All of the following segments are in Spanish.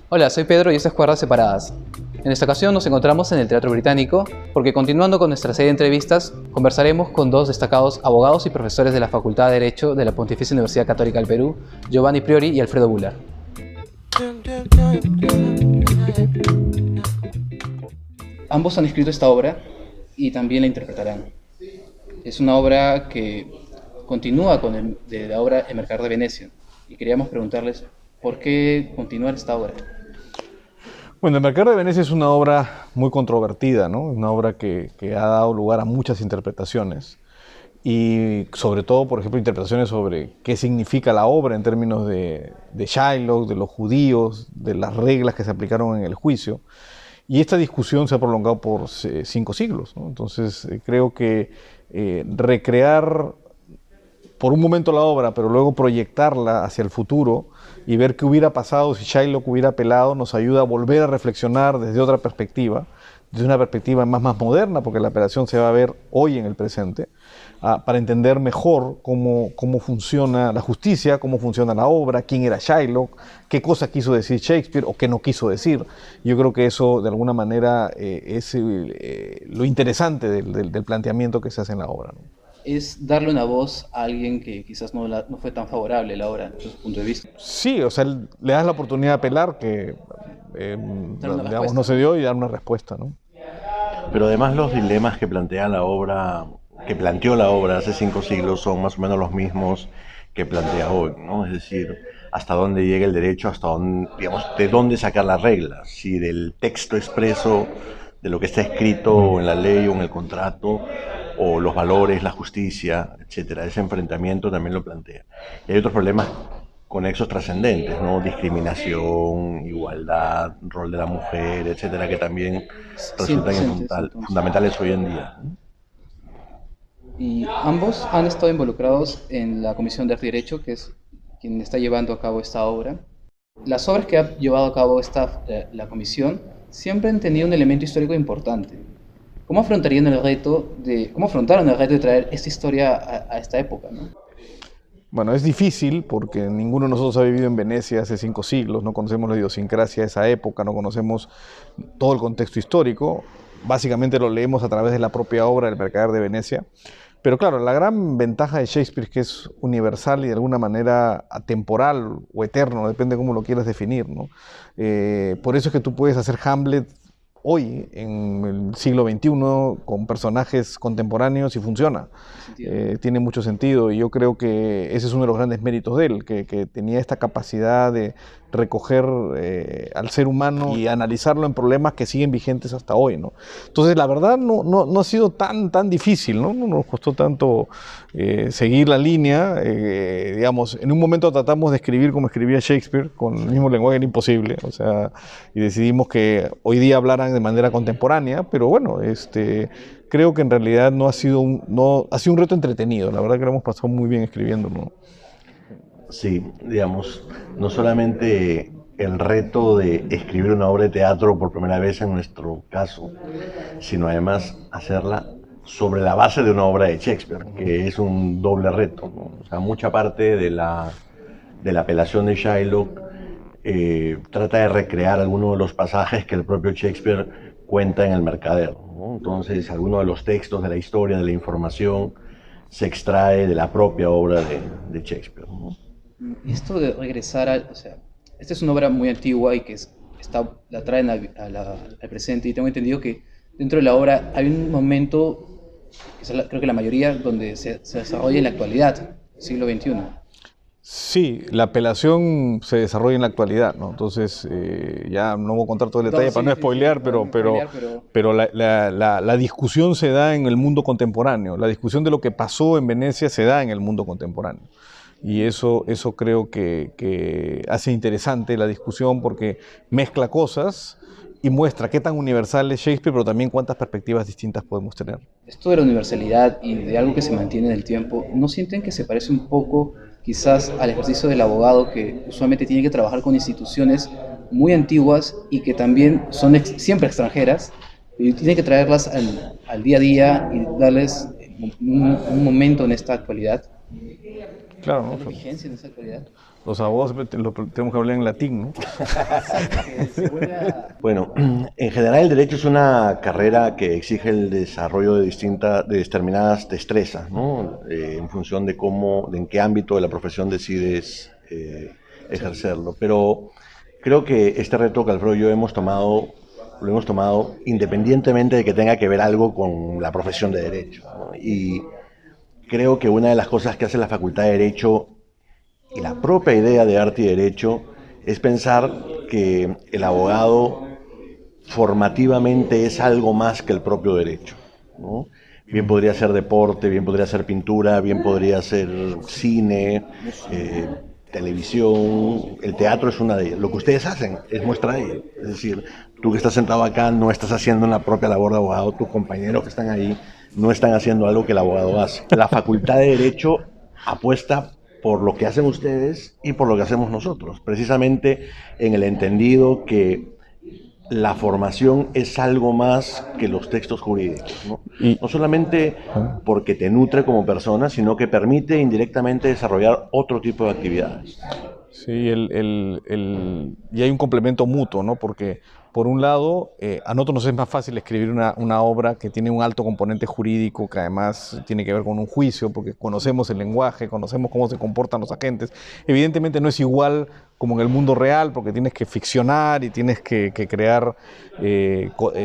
Hola, soy Pedro y esto es Cuerdas Separadas. En esta ocasión nos encontramos en el Teatro Británico porque, continuando con nuestra serie de entrevistas, conversaremos con dos destacados abogados y profesores de la Facultad de Derecho de la Pontificia Universidad Católica del Perú, Giovanni Priori y Alfredo Bular. Ambos han escrito esta obra y también la interpretarán. Es una obra que continúa con la obra El Mercader de Venecia, y queríamos preguntarles por qué continuar esta obra. Bueno, El Mercader de Venecia es una obra muy controvertida, ¿no? Una obra que ha dado lugar a muchas interpretaciones y sobre todo, por ejemplo, interpretaciones sobre qué significa la obra en términos de Shylock, de los judíos, de las reglas que se aplicaron en el juicio. Y esta discusión se ha prolongado por 5 siglos, ¿no? Entonces, creo que recrear por un momento la obra, pero luego proyectarla hacia el futuro y ver qué hubiera pasado si Shylock hubiera apelado, nos ayuda a volver a reflexionar desde otra perspectiva, desde una perspectiva más moderna, porque la apelación se va a ver hoy en el presente, para entender mejor cómo funciona la justicia, cómo funciona la obra, quién era Shylock, qué cosa quiso decir Shakespeare o qué no quiso decir. Yo creo que eso, de alguna manera, es lo interesante del planteamiento que se hace en la obra, ¿no? Es darle una voz a alguien que quizás no fue tan favorable la obra desde su punto de vista. Sí, o sea, le das la oportunidad de apelar, que digamos, no se dio, y dar una respuesta, ¿no? Pero además los dilemas que plantea la obra, que planteó la obra hace 5 siglos, son más o menos los mismos que plantea hoy, ¿no? Es decir, hasta dónde llega el derecho, hasta dónde, digamos, de dónde sacar las reglas, si del texto expreso, de lo que está escrito en la ley o en el contrato, o los valores, la justicia, etcétera. Ese enfrentamiento también lo plantea. Y hay otros problemas conexos trascendentes, ¿no? Discriminación, igualdad, rol de la mujer, etcétera, que también resultan fundamentales hoy en día. Y ambos han estado involucrados en la Comisión de Arte y Derecho, que es quien está llevando a cabo esta obra. Las obras que ha llevado a cabo la comisión siempre han tenido un elemento histórico importante. ¿Cómo afrontaron el reto de traer esta historia a esta época, ¿no? Bueno, es difícil porque ninguno de nosotros ha vivido en Venecia hace 5 siglos, no conocemos la idiosincrasia de esa época, no conocemos todo el contexto histórico, básicamente lo leemos a través de la propia obra del Mercader de Venecia. Pero claro, la gran ventaja de Shakespeare es que es universal y de alguna manera atemporal o eterno, depende de cómo lo quieras definir, ¿no? Por eso es que tú puedes hacer Hamlet hoy, en el siglo XXI, con personajes contemporáneos, y funciona. Tiene mucho sentido, y yo creo que ese es uno de los grandes méritos de él, que tenía esta capacidad de recoger al ser humano y analizarlo en problemas que siguen vigentes hasta hoy, ¿no? Entonces, la verdad, no ha sido tan difícil, ¿no? No nos costó tanto seguir la línea. Digamos, en un momento tratamos de escribir como escribía Shakespeare, con el mismo lenguaje, era imposible, o sea, y decidimos que hoy día hablaran de manera contemporánea, pero bueno, creo que en realidad ha sido un reto entretenido. La verdad que lo hemos pasado muy bien escribiendo, ¿no? Sí, digamos, no solamente el reto de escribir una obra de teatro por primera vez en nuestro caso, sino además hacerla sobre la base de una obra de Shakespeare, que es un doble reto, ¿no? O sea, mucha parte de la apelación de Shylock trata de recrear algunos de los pasajes que el propio Shakespeare cuenta en El Mercader, ¿no? Entonces, algunos de los textos de la historia, de la información, se extrae de la propia obra de Shakespeare, ¿no? Y esto de regresar o sea, esta es una obra muy antigua y que la traen al presente, y tengo entendido que dentro de la obra hay un momento, creo que la mayoría, donde se desarrolla en la actualidad, siglo XXI. Sí, la apelación se desarrolla en la actualidad, ¿no? Entonces, ya no voy a contar todo el detalle para no spoilear, pero la discusión se da en el mundo contemporáneo. La discusión de lo que pasó en Venecia se da en el mundo contemporáneo. Y eso creo que hace interesante la discusión, porque mezcla cosas y muestra qué tan universal es Shakespeare, pero también cuántas perspectivas distintas podemos tener. Esto de la universalidad y de algo que se mantiene en el tiempo, ¿no sienten que se parece un poco quizás al ejercicio del abogado, que usualmente tiene que trabajar con instituciones muy antiguas y que también son siempre extranjeras, y tiene que traerlas al día a día y darles un momento en esta actualidad? Claro, ¿no? ¿Hay vigencia en esa actualidad? Los abogados siempre tenemos que hablar en latín, ¿no? Exacto, que se vuelve a... Bueno, en general el derecho es una carrera que exige el desarrollo de determinadas destrezas, ¿no? En función de cómo, de en qué ámbito de la profesión decides ejercerlo. Pero creo que este reto que Alfredo y yo lo hemos tomado independientemente de que tenga que ver algo con la profesión de derecho, ¿no? Y creo que una de las cosas que hace la Facultad de Derecho y la propia idea de arte y derecho es pensar que el abogado formativamente es algo más que el propio derecho, ¿no? Bien podría ser deporte, bien podría ser pintura, bien podría ser cine, televisión. El teatro es una de ellas. Lo que ustedes hacen es muestra de ello. Es decir, tú que estás sentado acá no estás haciendo una propia labor de abogado, tus compañeros que están ahí no están haciendo algo que el abogado hace. La Facultad de Derecho apuesta por lo que hacen ustedes y por lo que hacemos nosotros, precisamente en el entendido que la formación es algo más que los textos jurídicos, ¿no? Y, No solamente porque te nutre como persona, sino que permite indirectamente desarrollar otro tipo de actividades. sí, y hay un complemento mutuo, ¿no? Porque, por un lado, a nosotros nos es más fácil escribir una obra que tiene un alto componente jurídico, que además tiene que ver con un juicio, porque conocemos el lenguaje, conocemos cómo se comportan los agentes. Evidentemente no es igual como en el mundo real, porque tienes que ficcionar y tienes que crear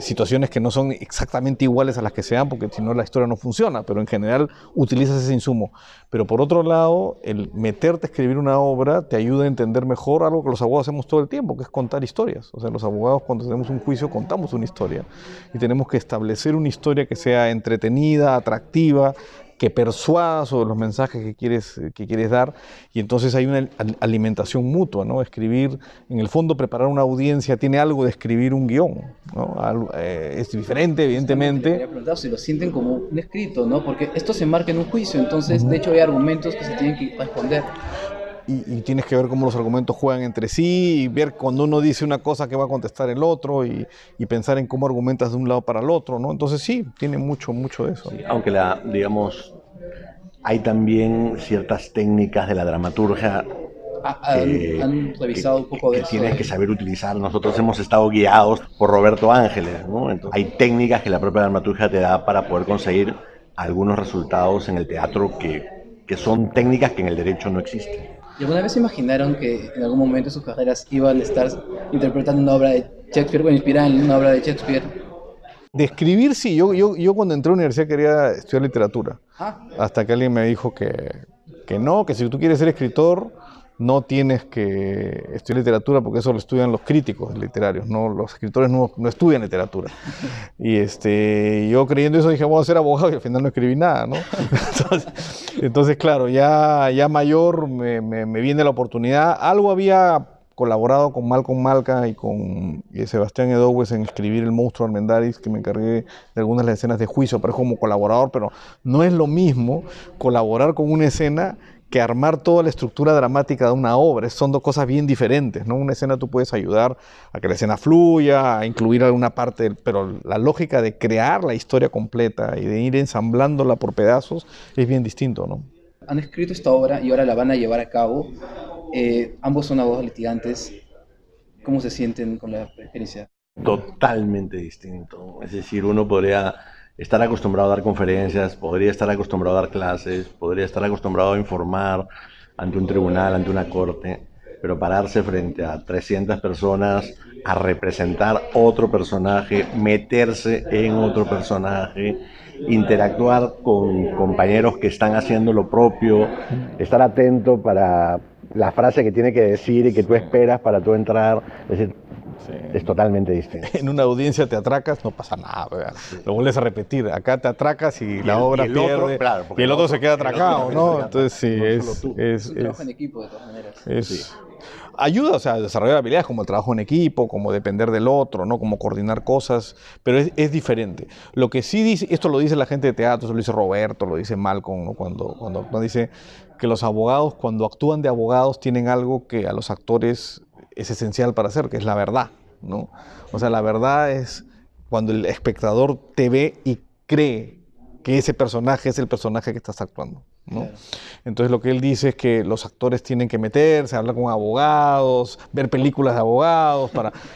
situaciones que no son exactamente iguales a las que se dan, porque si no la historia no funciona, pero en general utilizas ese insumo. Pero por otro lado, el meterte a escribir una obra te ayuda a entender mejor algo que los abogados hacemos todo el tiempo, que es contar historias. O sea, los abogados cuando tenemos un juicio contamos una historia y tenemos que establecer una historia que sea entretenida, atractiva, que persuada sobre los mensajes que quieres dar, y entonces hay una alimentación mutua, ¿no? Escribir, en el fondo, preparar una audiencia tiene algo de escribir un guión, ¿no? Es diferente, evidentemente. Quería preguntar si lo sienten como un escrito, ¿no? Porque esto se marca en un juicio, entonces, de hecho, hay argumentos que se tienen que responder. Y tienes que ver cómo los argumentos juegan entre sí, y ver cuando uno dice una cosa que va a contestar el otro, y pensar en cómo argumentas de un lado para el otro, ¿no? Entonces sí, tiene mucho de eso. Sí, aunque digamos, hay también ciertas técnicas de la dramaturgia ¿Han revisado un poco de que eso? tienes que saber utilizar. Nosotros hemos estado guiados por Roberto Ángeles, ¿no? Entonces, hay técnicas que la propia dramaturgia te da para poder conseguir algunos resultados en el teatro que son técnicas que en el derecho no existen. ¿Y alguna vez se imaginaron que en algún momento de sus carreras iban a estar interpretando una obra de Shakespeare, bueno, inspirada en una obra de Shakespeare? De escribir, sí. Yo cuando entré a la universidad quería estudiar literatura. Ah, Hasta que alguien me dijo que no, que si tú quieres ser escritor, no tienes que estudiar literatura, porque eso lo estudian los críticos literarios, ¿no? Los escritores no estudian literatura. Y yo creyendo eso dije, vamos a ser abogado, y al final no escribí nada, ¿no? Entonces claro, ya mayor me viene la oportunidad. Algo había colaborado con Malcolm Malka y con Sebastián Edowes en escribir El monstruo Armendáriz, que me encargué de algunas de las escenas de juicio, pero es como colaborador, pero no es lo mismo colaborar con una escena que armar toda la estructura dramática de una obra. Son dos cosas bien diferentes, ¿no? Una escena tú puedes ayudar a que la escena fluya, a incluir alguna parte, pero la lógica de crear la historia completa y de ir ensamblándola por pedazos es bien distinto, ¿no? han escrito esta obra y ahora la van a llevar a cabo. Ambos son abogados litigantes. ¿Cómo se sienten con la experiencia? Totalmente distinto. Es decir, uno podría estar acostumbrado a dar conferencias, podría estar acostumbrado a dar clases, podría estar acostumbrado a informar ante un tribunal, ante una corte, pero pararse frente a 300 personas a representar otro personaje, meterse en otro personaje, interactuar con compañeros que están haciendo lo propio, estar atento para la frase que tiene que decir y que tú esperas para tú entrar, es decir, sí, es totalmente distinto. En una audiencia te atracas, no pasa nada, ¿verdad? Lo vuelves a repetir. Acá te atracas y la obra pierde, otro, claro, y el otro se queda atracado, ¿no? Entonces sí, Es un trabajo en equipo, de todas maneras. Sí. Ayuda, o sea, a desarrollar habilidades como el trabajo en equipo, como depender del otro, ¿no? Como coordinar cosas, pero es diferente. Lo que sí dice, esto lo dice la gente de teatro, eso lo dice Roberto, lo dice Malcolm, ¿no? Cuando dice que los abogados, cuando actúan de abogados, tienen algo que a los actores es esencial para hacer, que es la verdad, ¿no? O sea, la verdad es cuando el espectador te ve y cree que ese personaje es el personaje que estás actuando, ¿no? Claro. Entonces lo que él dice es que los actores tienen que meterse, hablar con abogados, ver películas de abogados,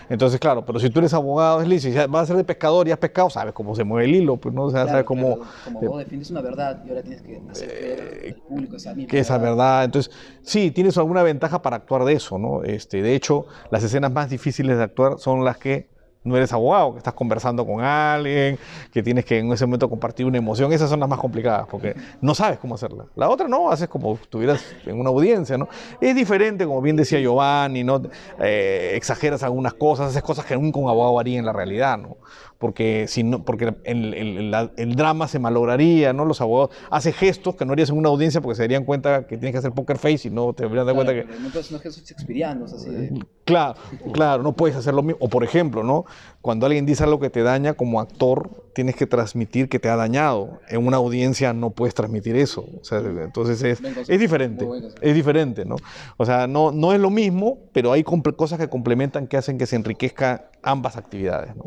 entonces claro, pero si tú eres abogado, es listo, y vas a ser de pescador y has pescado, sabes cómo se mueve el hilo, pues no, o sea, Claro, sabes cómo... claro, como vos defiendes una verdad y ahora tienes que hacer creer al público esa misma que esa verdad. verdad, entonces sí, tienes alguna ventaja para actuar de eso, ¿no? De hecho, las escenas más difíciles de actuar son las que no eres abogado, que estás conversando con alguien, que tienes que en ese momento compartir una emoción, esas son las más complicadas, porque no sabes cómo hacerla. La otra no, haces como si estuvieras en una audiencia, ¿no? Es diferente, como bien decía Giovanni, ¿no? Exageras algunas cosas, haces cosas que nunca un abogado haría en la realidad, ¿no? Porque, si no, porque el drama se malograría, ¿no? Los abogados hacen gestos que no harías en una audiencia porque se darían cuenta que tienes que hacer poker face y no te darían cuenta que... No puedes unos gestos shakespearianos así de... Claro, claro, no puedes hacer lo mismo. O por ejemplo, ¿no? Cuando alguien dice algo que te daña, como actor, tienes que transmitir que te ha dañado. En una audiencia no puedes transmitir eso. O sea, entonces es diferente, es diferente, ¿no? O sea, no es lo mismo, pero hay cosas que complementan que hacen que se enriquezca ambas actividades, ¿no?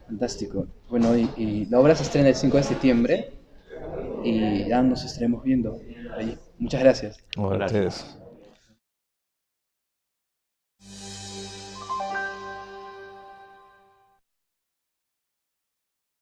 Fantástico. Bueno, y la obra se estrena el 5 de septiembre y ya nos estaremos viendo ahí. Muchas gracias. Bueno, Gracias. entonces,